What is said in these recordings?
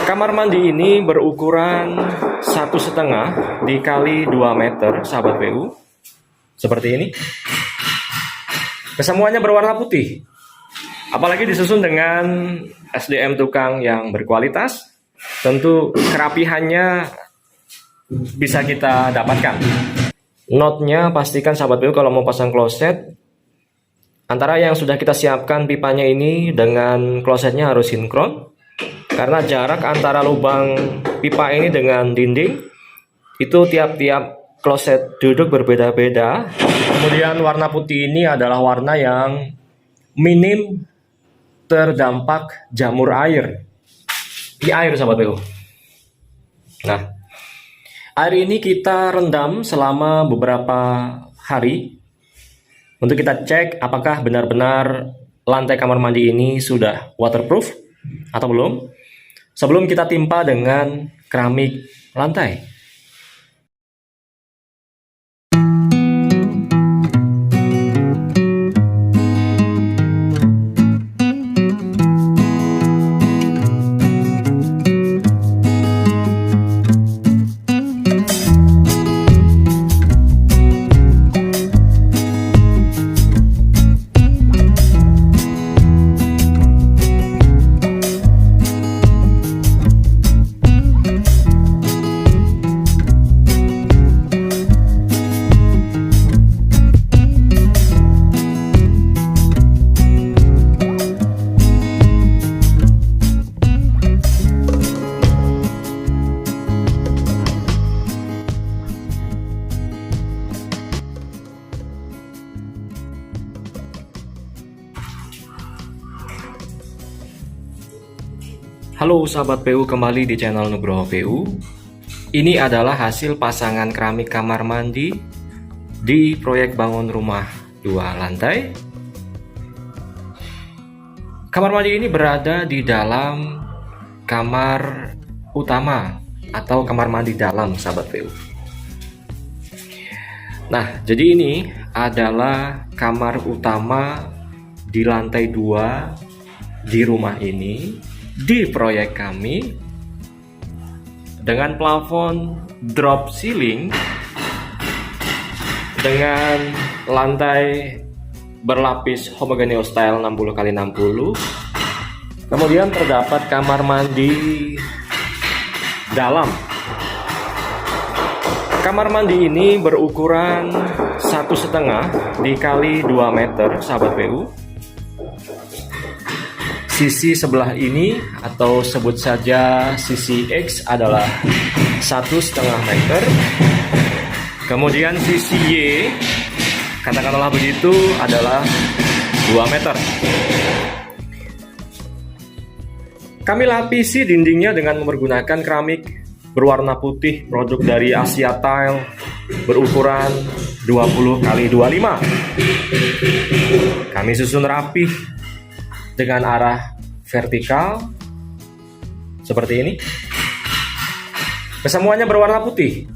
Kamar mandi ini berukuran 1,5 dikali 2 meter, sahabat PU. Seperti ini. Kesemuanya berwarna putih. Apalagi disusun dengan SDM tukang yang berkualitas, tentu kerapihannya bisa kita dapatkan. Note-nya pastikan sahabat PU kalau mau pasang kloset, antara yang sudah kita siapkan pipanya ini dengan klosetnya harus sinkron. Karena jarak antara lubang pipa ini dengan dinding itu tiap-tiap kloset duduk berbeda-beda. Kemudian warna putih ini adalah warna yang minim terdampak jamur air di air, sahabat PU. Nah, air ini kita rendam selama beberapa hari untuk kita cek apakah benar-benar lantai kamar mandi ini sudah waterproof atau belum, sebelum kita timpa dengan keramik lantai. Halo sahabat PU, kembali di channel Nugroho PU. Ini adalah hasil pasangan keramik kamar mandi di proyek bangun rumah 2 lantai. Kamar mandi ini berada di dalam kamar utama atau kamar mandi dalam, sahabat PU. Nah, jadi ini adalah kamar utama di lantai 2 di rumah ini, di proyek kami, dengan plafon drop ceiling dengan lantai berlapis homogeneo style 60x60. Kemudian terdapat kamar mandi dalam. Kamar mandi ini berukuran 1,5 dikali 2 meter, sahabat PU. Sisi sebelah ini atau sebut saja sisi X adalah 1,5 meter. Kemudian sisi Y, katakanlah begitu, adalah 2 meter. Kami lapisi dindingnya dengan menggunakan keramik berwarna putih produk dari Asia Tile berukuran 20x25. Kami susun rapih dengan arah vertikal seperti ini. Kesemuanya berwarna putih.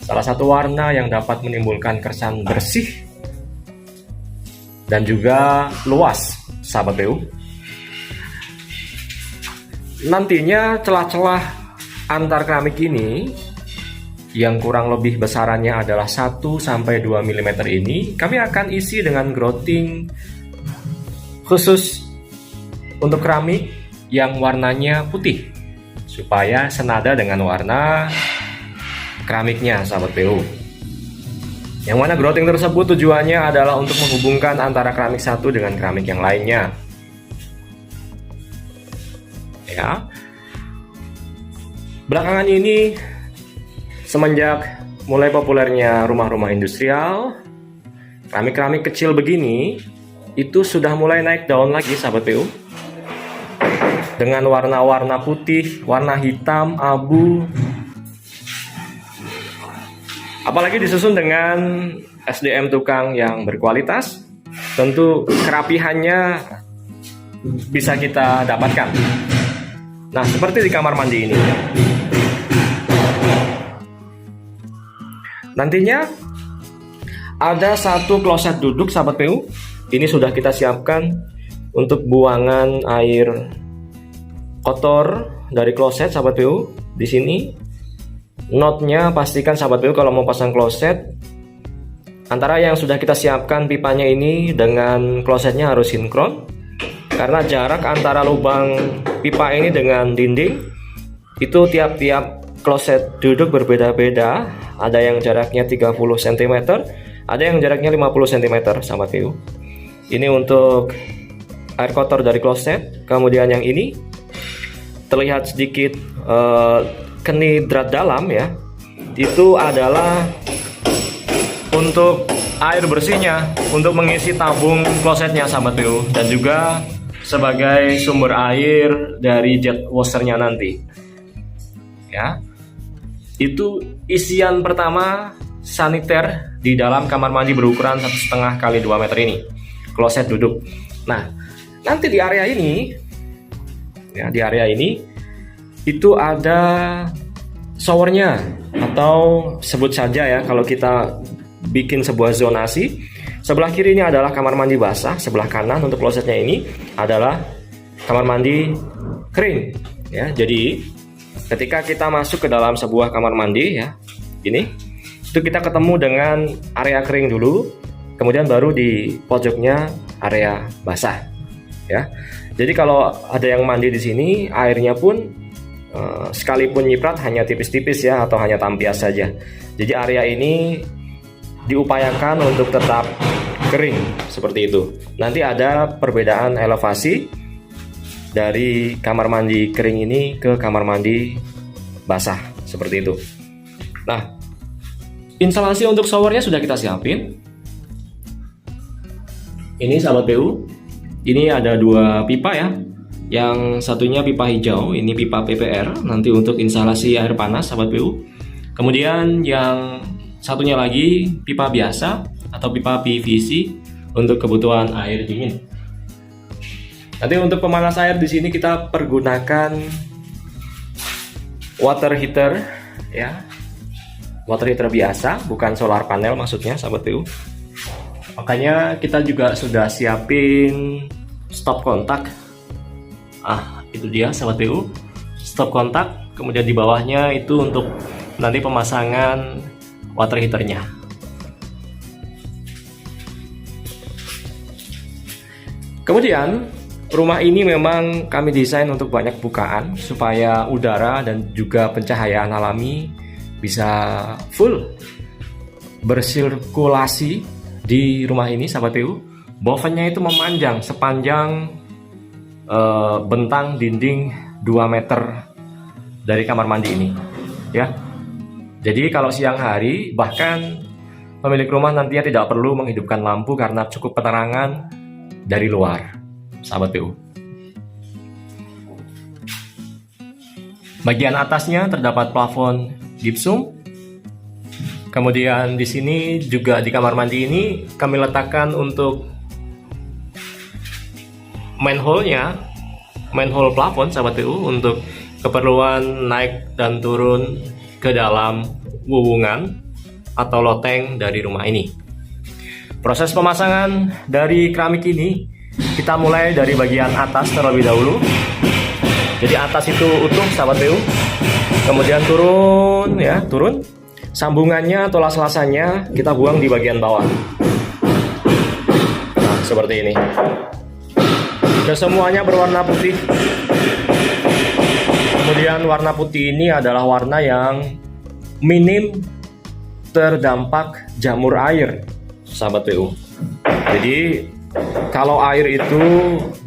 Salah satu warna yang dapat menimbulkan kesan bersih dan juga luas, sahabat PU. Nantinya celah-celah antar keramik ini yang kurang lebih besarannya adalah 1-2 mm ini kami akan isi dengan grouting khusus untuk keramik yang warnanya putih supaya senada dengan warna keramiknya, sahabat PU. Yang mana grouting tersebut tujuannya adalah untuk menghubungkan antara keramik satu dengan keramik yang lainnya. Ya. Belakangan ini semenjak mulai populernya rumah-rumah industrial, keramik-keramik kecil begini itu sudah mulai naik daun lagi, sahabat PU. Dengan warna-warna putih, warna hitam, abu. Apalagi disusun dengan SDM tukang yang berkualitas, tentu kerapihannya bisa kita dapatkan. Nah, seperti di kamar mandi ini. Nantinya ada satu kloset duduk, sahabat PU. Ini sudah kita siapkan untuk buangan air kotor dari kloset sahabat PU. Di sini note-nya pastikan sahabat PU kalau mau pasang kloset, antara yang sudah kita siapkan pipanya ini dengan klosetnya harus sinkron, karena jarak antara lubang pipa ini dengan dinding itu tiap-tiap kloset duduk berbeda-beda. Ada yang jaraknya 30 cm, ada yang jaraknya 50 cm sahabat PU. Ini untuk air kotor dari kloset. Kemudian yang ini terlihat sedikit kenidrat dalam ya, itu adalah untuk air bersihnya, untuk mengisi tabung klosetnya sahabat PU, dan juga sebagai sumber air dari jet washernya nanti ya. Itu isian pertama saniter di dalam kamar mandi berukuran 1,5 kali 2 meter ini, kloset duduk. Nah, nanti di area ini ya, di area ini itu ada showernya, atau sebut saja ya, kalau kita bikin sebuah zonasi, sebelah kiri ini adalah kamar mandi basah, sebelah kanan untuk klosetnya ini adalah kamar mandi kering ya. Jadi ketika kita masuk ke dalam sebuah kamar mandi ya, ini itu kita ketemu dengan area kering dulu, kemudian baru di pojoknya area basah ya. Jadi kalau ada yang mandi di sini, airnya pun sekalipun nyiprat hanya tipis-tipis ya, atau hanya tampias saja. Jadi area ini diupayakan untuk tetap kering seperti itu. Nanti ada perbedaan elevasi dari kamar mandi kering ini ke kamar mandi basah seperti itu. Nah, instalasi untuk showernya sudah kita siapin. Ini sahabat PU, ini ada 2 pipa ya. Yang satunya pipa hijau, ini pipa PPR, nanti untuk instalasi air panas sahabat PU. Kemudian yang satunya lagi pipa biasa atau pipa PVC untuk kebutuhan air dingin. Nanti untuk pemanas air di sini kita pergunakan water heater ya. Water heater biasa, bukan solar panel maksudnya sahabat PU. Makanya kita juga sudah siapin stop kontak. Itu dia sahabat PU, stop kontak. Kemudian di bawahnya itu untuk nanti pemasangan water heaternya. Kemudian rumah ini memang kami desain untuk banyak bukaan supaya udara dan juga pencahayaan alami bisa full bersirkulasi di rumah ini sahabat PU. Bovennya itu memanjang sepanjang bentang dinding 2 meter dari kamar mandi ini ya. Jadi kalau siang hari bahkan pemilik rumah nantinya tidak perlu menghidupkan lampu karena cukup penerangan dari luar sahabat PU. Bagian atasnya terdapat plafon gipsum. Kemudian di sini juga di kamar mandi ini kami letakkan untuk manhole plafon sahabat PU, untuk keperluan naik dan turun ke dalam wuwungan atau loteng dari rumah ini. Proses pemasangan dari keramik ini kita mulai dari bagian atas terlebih dahulu. Jadi atas itu utuh sahabat PU, kemudian turun ya, turun. Sambungannya atau las-lasannya kita buang di bagian bawah. Nah, seperti ini. Dan semuanya berwarna putih. Kemudian warna putih ini adalah warna yang minim terdampak jamur air sahabat PU. Jadi kalau air itu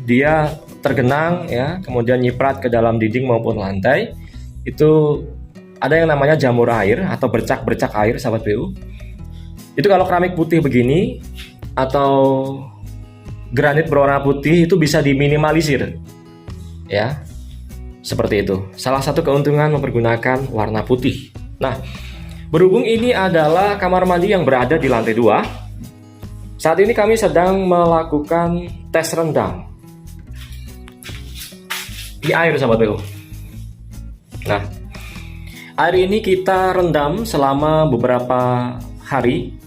dia tergenang ya, kemudian nyiprat ke dalam dinding maupun lantai, itu ada yang namanya jamur air atau bercak-bercak air sahabat PU. Itu kalau keramik putih begini atau granit berwarna putih itu bisa diminimalisir ya, seperti itu. Salah satu keuntungan mempergunakan warna putih. Nah, berhubung ini adalah kamar mandi yang berada di lantai 2, saat ini kami sedang melakukan tes rendam di air sahabat PU. Nah, air ini kita rendam selama beberapa hari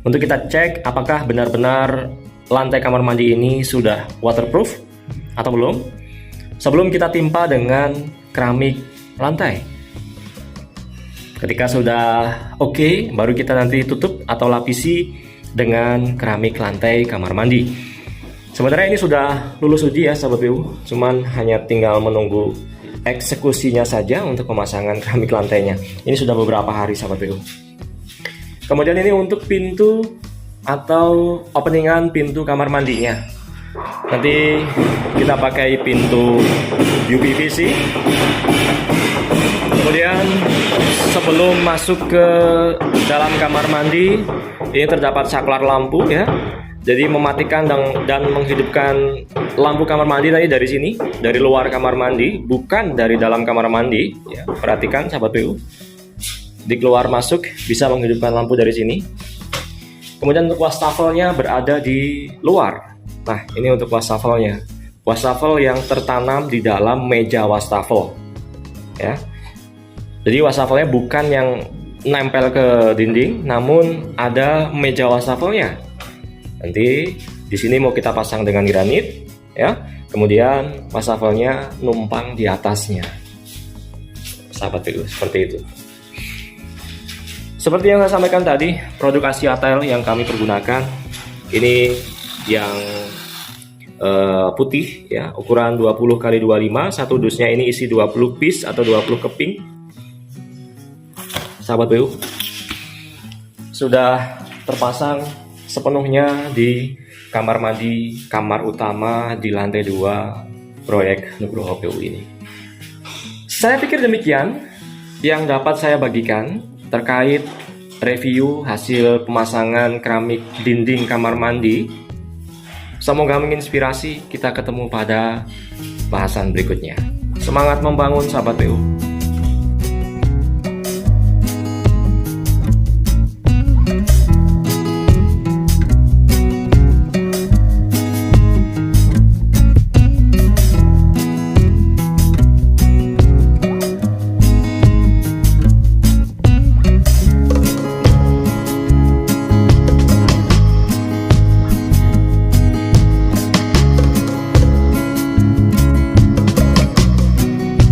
untuk kita cek apakah benar-benar lantai kamar mandi ini sudah waterproof atau belum. sebelum kita timpa dengan keramik lantai. Ketika sudah oke, baru kita nanti tutup atau lapisi dengan keramik lantai kamar mandi. Sebenarnya ini sudah lulus uji ya sahabat BU, cuman hanya tinggal menunggu eksekusinya saja untuk pemasangan keramik lantainya. Ini sudah beberapa hari sahabat BU. Kemudian ini untuk pintu atau openingan pintu kamar mandinya. Nanti kita pakai pintu UPVC. Kemudian sebelum masuk ke dalam kamar mandi, ini terdapat saklar lampu ya. Jadi mematikan dan menghidupkan lampu kamar mandi tadi dari sini, dari luar kamar mandi, bukan dari dalam kamar mandi ya. Perhatikan sahabat PU. Di keluar masuk bisa menghidupkan lampu dari sini. Kemudian untuk wastafelnya berada di luar. Nah, ini untuk wastafelnya. Wastafel yang tertanam di dalam meja wastafel. Ya. Jadi wastafelnya bukan yang nempel ke dinding, namun ada meja wastafelnya. Nanti di sini mau kita pasang dengan granit, ya. Kemudian wastafelnya numpang di atasnya. Sahabat PU, seperti itu. Seperti yang saya sampaikan tadi, produk Asia Tile yang kami pergunakan ini yang putih ya, ukuran 20x25, satu dusnya ini isi 20 piece atau 20 keping. Sahabat BU, sudah terpasang sepenuhnya di kamar mandi, kamar utama di lantai 2 proyek Nugroho PU ini. Saya pikir demikian yang dapat saya bagikan terkait review hasil pemasangan keramik dinding kamar mandi. Semoga menginspirasi. Kita ketemu pada bahasan berikutnya. Semangat membangun sahabat PU.